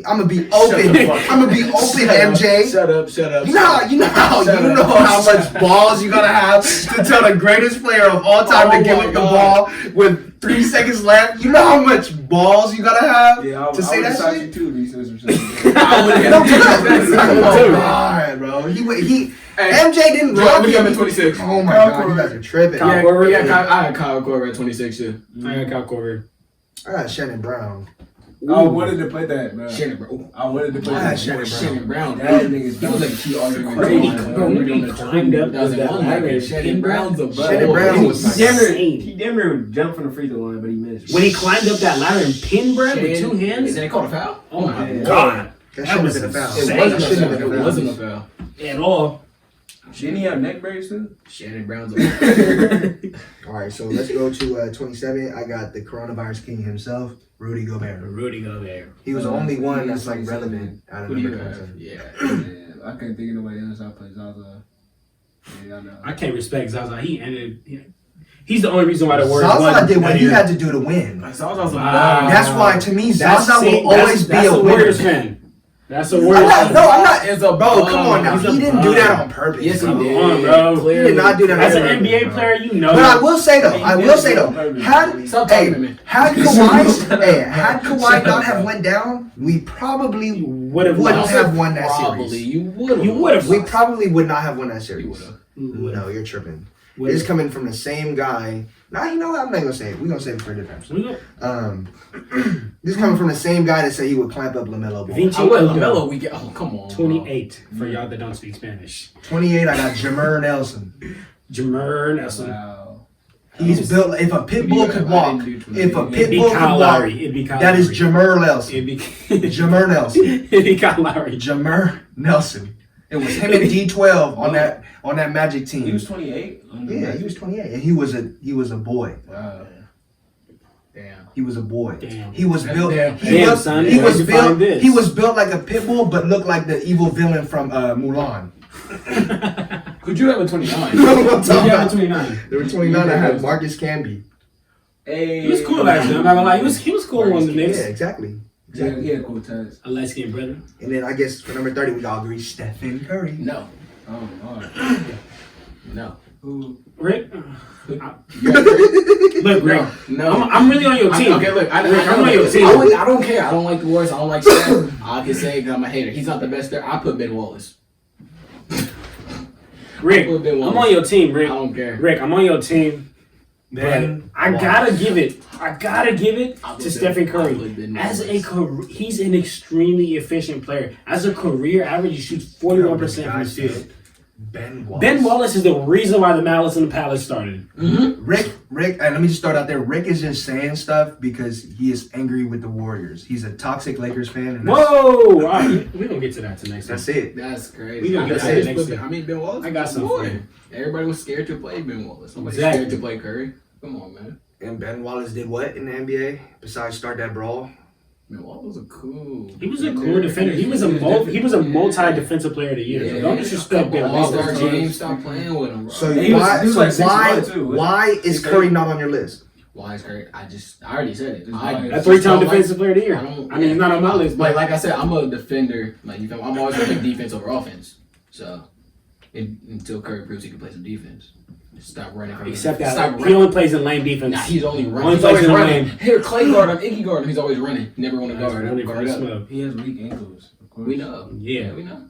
I'm gonna be open. the fuck I'm gonna be open, MJ." Shut up, shut up. You know how much balls you gotta have to tell the greatest player of all time Oh to give my up the God. ball with 3 seconds left. You know how much balls you gotta have Yeah, I to say that shit. shit. You too, if you said some shit. I would No, have come on, bro. He MJ didn't What rock do you have him. at 26? Oh my god, you guys are tripping. Kyle Korver. I had Kyle Korver at 26 too. I got Kyle Korver. I got Shannon Brown. I wanted to put that, bro. Shannon Brown. I wanted to put I that. had Shannon Brown. That nigga's He was a key argument. Crazy. Bro, When he climbed up that was that one ladder, ladder. Shannon Brown's a bro. Shannon Brown was He damn near jumped from the free throw line, but he missed. When he climbed up that ladder and pinned Brad with two hands. Is that called a foul? Oh my Yeah. god. That That was should have been a foul. insane. It wasn't Shouldn't a have foul. been a It foul. wasn't a foul. At all. Didn't he have neck brace too? Shannon Brown's a All right, so let's go to 27. I got the coronavirus king himself, Rudy Gobert. Rudy Gobert. He was the only one that's like relevant out of Who do you number have? 27. Yeah. Yeah, I couldn't think of nobody else. I played Zaza. Yeah, I know. I can't respect Zaza. He's the only reason why the Warriors Zaza won did what that he year. had to do to win. Zaza's a Wow. That's why, to me, That's- Zaza see, will always be that's a winner. Warriors fan. That's a I'm Warriors not, fan. no, I'm not. It's a Bro, come on now. He's a He didn't do bum. that on purpose. Yes, he bro. did. Come on, bro. He did not do that. As an on purpose, NBA bro. player, you know. But I will say though, Stop talking to me. had Kawhi not have went down, we probably Would've wouldn't lost. have won that Probably. series. You would. You would've. We probably would not have won that You series. would have. No, you're tripping. Would've. It's coming from the same guy. Nah, you know what? I'm not gonna say it. We're gonna save it for a different episode. This is coming from the same guy that said he would clamp up LaMelo Ball. Vinci I would Eldo. LaMelo. We get. Oh, come on. 28 for y'all that don't speak Spanish. 28, I got Jameer Nelson. Jameer Nelson. Wow. He's built. If a pit bull could walk, if a It'd pit be bull could Kyle walk, Lowry. It'd be Kyle that is Lowry. Jameer Nelson. It'd be Jameer Nelson. It'd be Kyle Lowry. Jameer Nelson. It was him and D12 on that Magic team. He was 28. Yeah, he was 28, and he was a boy. Wow. Damn. He was a boy. Damn. He was built. Damn. He Damn, was, son. he Where'd was you built. find this? He was built like a pit bull, but looked like the evil villain from Mulan. Could you have a 29? I'm talking Yeah, about. 29. There were 29. I had Marcus Camby. Hey. He was cool actually. I'm not gonna lie. He was cool on the Yeah, Knicks. exactly. Yeah, he had cool tats. A light skinned brother. And then I guess for number 30, we all agree Stephen Curry. No. Oh, Lord. No. Who? Rick, You look, Rick. No. I'm really on your team. Okay, look. Rick, I'm on your team. I don't care. I don't like the Warriors. I don't like Steph. I can say because I'm a hater. He's not the best there. I put Ben Wallace. Rick, I put Ben I'm Wallace. on your team, I Rick. don't care. Rick, I'm on your team. Ben I gotta give it. I gotta give it I put to Ben- Stephen I Curry. put Ben As a Wallace. he's an extremely efficient player. As a career average, he shoots 41% from the field. Ben Wallace. Ben Wallace is the reason why the Malice in the Palace started. Rick, and let me just start out there. Rick is just saying stuff because he is angry with the Warriors. He's a toxic Lakers fan, and Whoa! All right, we're gonna get to that tonight. that's it. That's crazy. We gonna get I that just next put year. Ben- I mean, Ben Wallace. I got was a some boy. for you. Everybody was scared to play Ben Wallace. Nobody's Exactly. scared to play Curry. Come on, man. And Ben Wallace did what in the NBA besides start that brawl? Ben Wallace was a cool. He was a cool defender. He was a multi-defensive player of the year. So don't disrespect Ben All-Star Wallace. James, stop playing with him, bro. So he was- why? he was So like 6'1" why? too. Why is Curry not on your list? Why is Curry? I already said it. A three-time defensive player of the year. I don't- I mean, he's not on my list, but Like I said, I'm a defender. Like you feel, I'm always gonna pick defense over offense. So until Curry proves he can play some defense, stop running. From except stop that he running. only plays in lane defense. Nah, he's only running. Only He's always plays in the running. lane. Here, Clay guard him, Iggy guard him. He's always running. Never want to guard Only him. for Guard the up. smub. He has weak ankles. Of course. We know. Yeah. We know.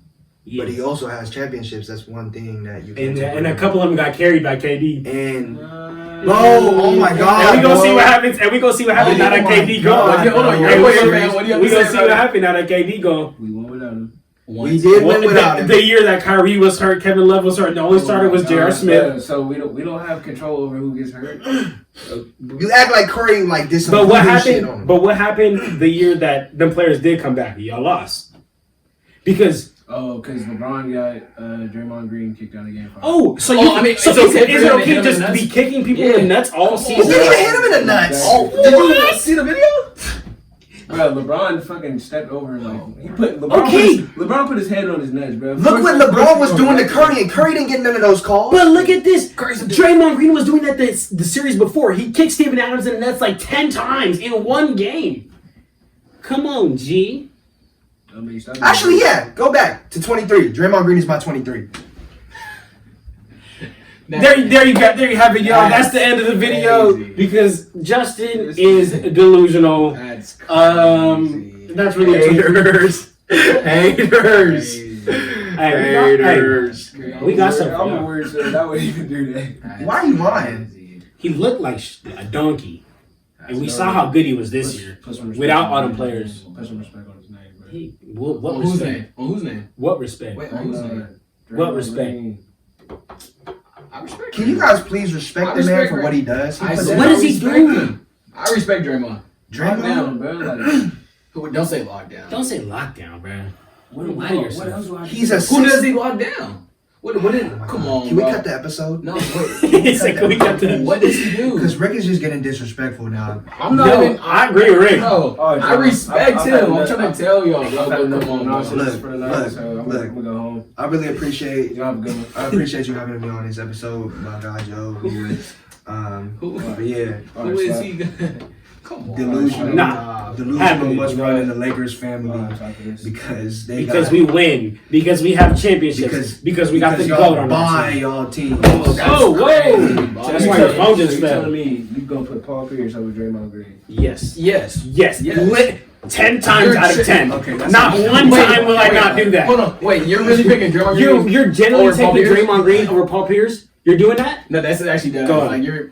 Yeah. But he also has championships. That's one thing that you can't. and, take and a away. couple of them got carried by KD. And bro, oh my God! And we gonna see bro. what happens. And we gonna see what happens now that my KD God, gone. Okay, hold on. You're And a we Warrior gonna- fan. What do you have We to gonna say see about what it? happens now that KD gone. We won without him. We did win without him. The year that Kyrie was hurt, Kevin Love was hurt. The only starter was J.R. Smith. So we don't have control over who gets hurt. You act like Curry like this. But what Shit on happened? him. But what happened the year that them players did come back? Y'all lost because Because LeBron got Draymond Green kicked out of game 5. so Oh, I mean, so it's okay is for it him to okay hit to him in just the be nuts? kicking people Yeah. in the nuts all He season? didn't hit him in the nuts. Oh, did you see the video? Bro, LeBron fucking stepped over and he put Okay. LeBron put his head on his nuts, bro. Look what LeBron was doing to Curry, and Curry didn't get none of those calls. But look at this. Draymond Green was doing that the series before. He kicked Steven Adams in the nuts like 10 times in one game. Come on, G. I mean, stop- Actually, yeah. Go back to 23. Draymond Green is my 23. There you have it, y'all. That's the end of the video crazy. because Justin is delusional. That's That's really haters. Haters. Hey, we got some. I'm worried so that would even do that. Why are you lying? He looked like a donkey. And we saw how good he was this year without all the players. Put some respect on his name, bro. Hey, what On whose respect? name? On whose name? What respect? Wait, on whose name? What respect? I respect. Can you guys please respect the man for what he does? He I puts said What in- is he respect doing? him. I respect Draymond. Draymond? bro. Like, Don't say lockdown. Don't say lockdown, bro. what Lie to yourself. else do I He's a Who does six. he lock down? What did? Come on, Can we bro. cut the episode? No, what, It's like we got the. what does he do? Because Rick is just getting disrespectful now. I'm not No, even. I agree with Rick. No, Oh, I respect I've him. had I'm enough- trying to tell y'all, I've bro. had enough Come on, bro. nonsense Look, for the night, look, so I'm look. gonna go home. I really appreciate Y'all have a good one. I appreciate you having me on this episode, my guy Joe. Who But yeah, who is he? Come on. delusional. Nah. Delusional Happy. must run in the Lakers family Because because they Because got, we win. Because we have championships. Because we got the because gold y'all on buy our team. y'all team. Oh, whoa! That's why your phone just you fell. telling me you gonna put Paul Pierce over Draymond Green? Yes. Yes. Yes. Yes. 10 times You're out of 10. Okay, that's Not not- one Wait, time will I wait, not do that. Hold on. Wait, you're really picking Draymond You're, Green? you're generally Over Paul taking Pierce? Draymond Green over Paul Pierce? You're doing that? No, that's actually done. Go on. Like you're.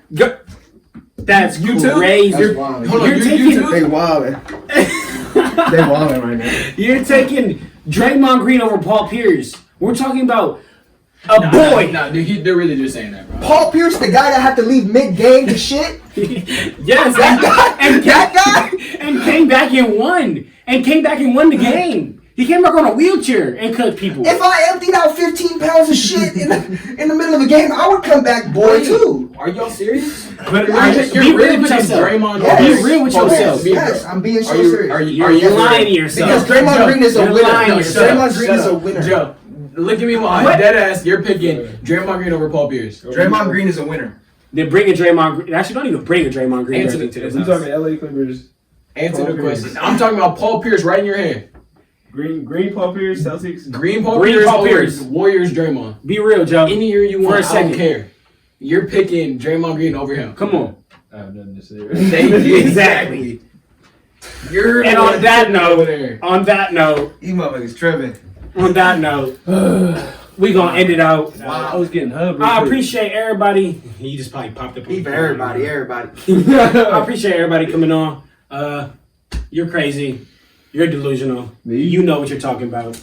That's You too? crazy. That's wild. Hold on. You're You taking- too? They wildin'. They wildin' right now. You're taking Draymond Green over Paul Pierce. We're talking about a boy. Nah, dude, they're really just saying that, bro. Paul Pierce, the guy that had to leave mid-game to shit. Yes, That guy. and came back and won. And came back and won the game. He came back on a wheelchair and cooked people. If I emptied out 15 pounds of shit in the middle of a game, I would come back, boy, too. Are y'all serious? But You're be really real with putting yourself. Draymond Yes. over Be real with Paul yourself. Pierce. Yes, I'm being so Are you? serious. Are you? You're lying to yourself. Because Draymond Green is a You're winner. lying to No, yourself. Draymond Green is a winner. Joe, look at me while I'm dead ass. You're picking Draymond Green over Paul Pierce. Draymond Green is a winner. Then bring a Draymond Green. Actually, don't even bring a Draymond Green Answer jersey to If this we house. talking LA Clippers, Answer Paul the Pierce. question. I'm talking about Paul Pierce right in your head. Green Paul Pierce, Celtics. Green Paul Green Pierce Paul over Pierce. Warriors Draymond. Be real, Joe. Any year you For want, a I don't second. care. You're picking Draymond Green over him. Come on. I have nothing to say. Thank you. Exactly. You're And the on one that picking over note, there. You motherfuckers tripping. on that note, we gonna end it out. I was getting hubbed. I appreciate everybody. He just probably popped up. He for everybody. I appreciate everybody coming on. You're crazy. You're delusional. Me? You know what you're talking about.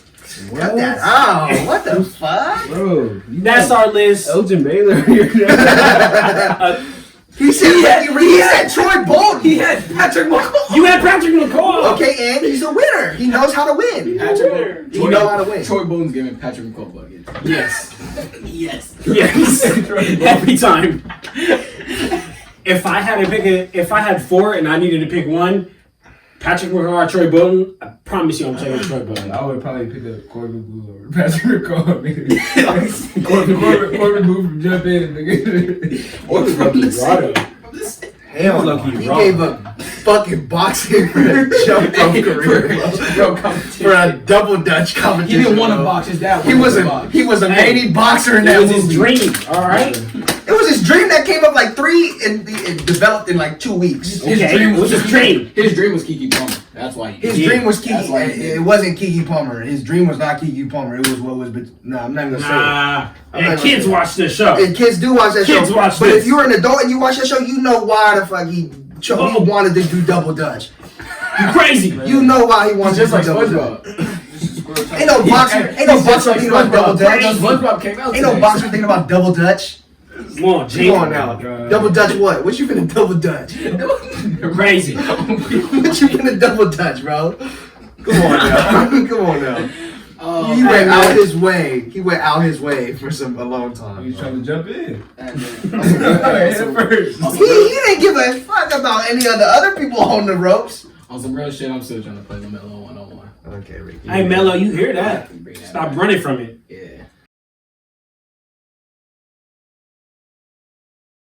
Cut that out. What the fuck? Bro, That's our list. Elgin Baylor. He said he said Troy Bolton. He had Patrick McCaw. You had Patrick McCall. Okay, and he's a winner. He knows how to win. Patrick He knows how to win. Troy Boone's giving Patrick McCaw bucket. Yes. Yes. Every time. If I had to if I had four and I needed to pick one, Patrick McCaw or Troy Bolton, I promise you I'm taking Troy Bolton. I would probably pick up Corbin Blue over Patrick McCaw, nigga. Corbin Blue from Jump In, nigga. Or from the Rado. Hell no. Lucky He wrong. gave up fucking boxing for a jump rope career. For a double Dutch He competition. didn't want to bro. box his dad. He was a many boxer in That that was his movie. dream, alright? It was his dream that came up like 3 and it developed in like 2 weeks. His Okay, dream it was his dream. His dream was Kiki Palmer. That's why he. His Yeah, dream was that's why he Kiki. did. It wasn't Kiki Palmer. His dream was not Kiki Palmer. It was what was. No, I'm not even gonna say Nah. I'm And not kids gonna- watch this show. it. And kids do watch that Kids show. watch but this. if you're an adult and you watch that show, you know why the fuck he wanted to do double Dutch. You crazy. You know why he wanted Just to like do double Dutch. SpongeBob. Ain't no boxer. Ain't no boxer thinking about double Dutch. SpongeBob came out. Ain't no today. boxer thinking about double Dutch. Come on, Jay. Come on now. Double Dutch what? What you finna double Dutch? Crazy. What you finna double Dutch, bro? Come on now. Come on now. Oh, He went out his way. He went out his way for a long time. He's trying to jump in. and Head first. He didn't give a fuck about any of the other people on the ropes. on some real shit, I'm still trying to play LaMelo 1-on-1. Okay, Ricky. Hey, Mello, you hear that? Bring that Stop back. running from it. Yeah.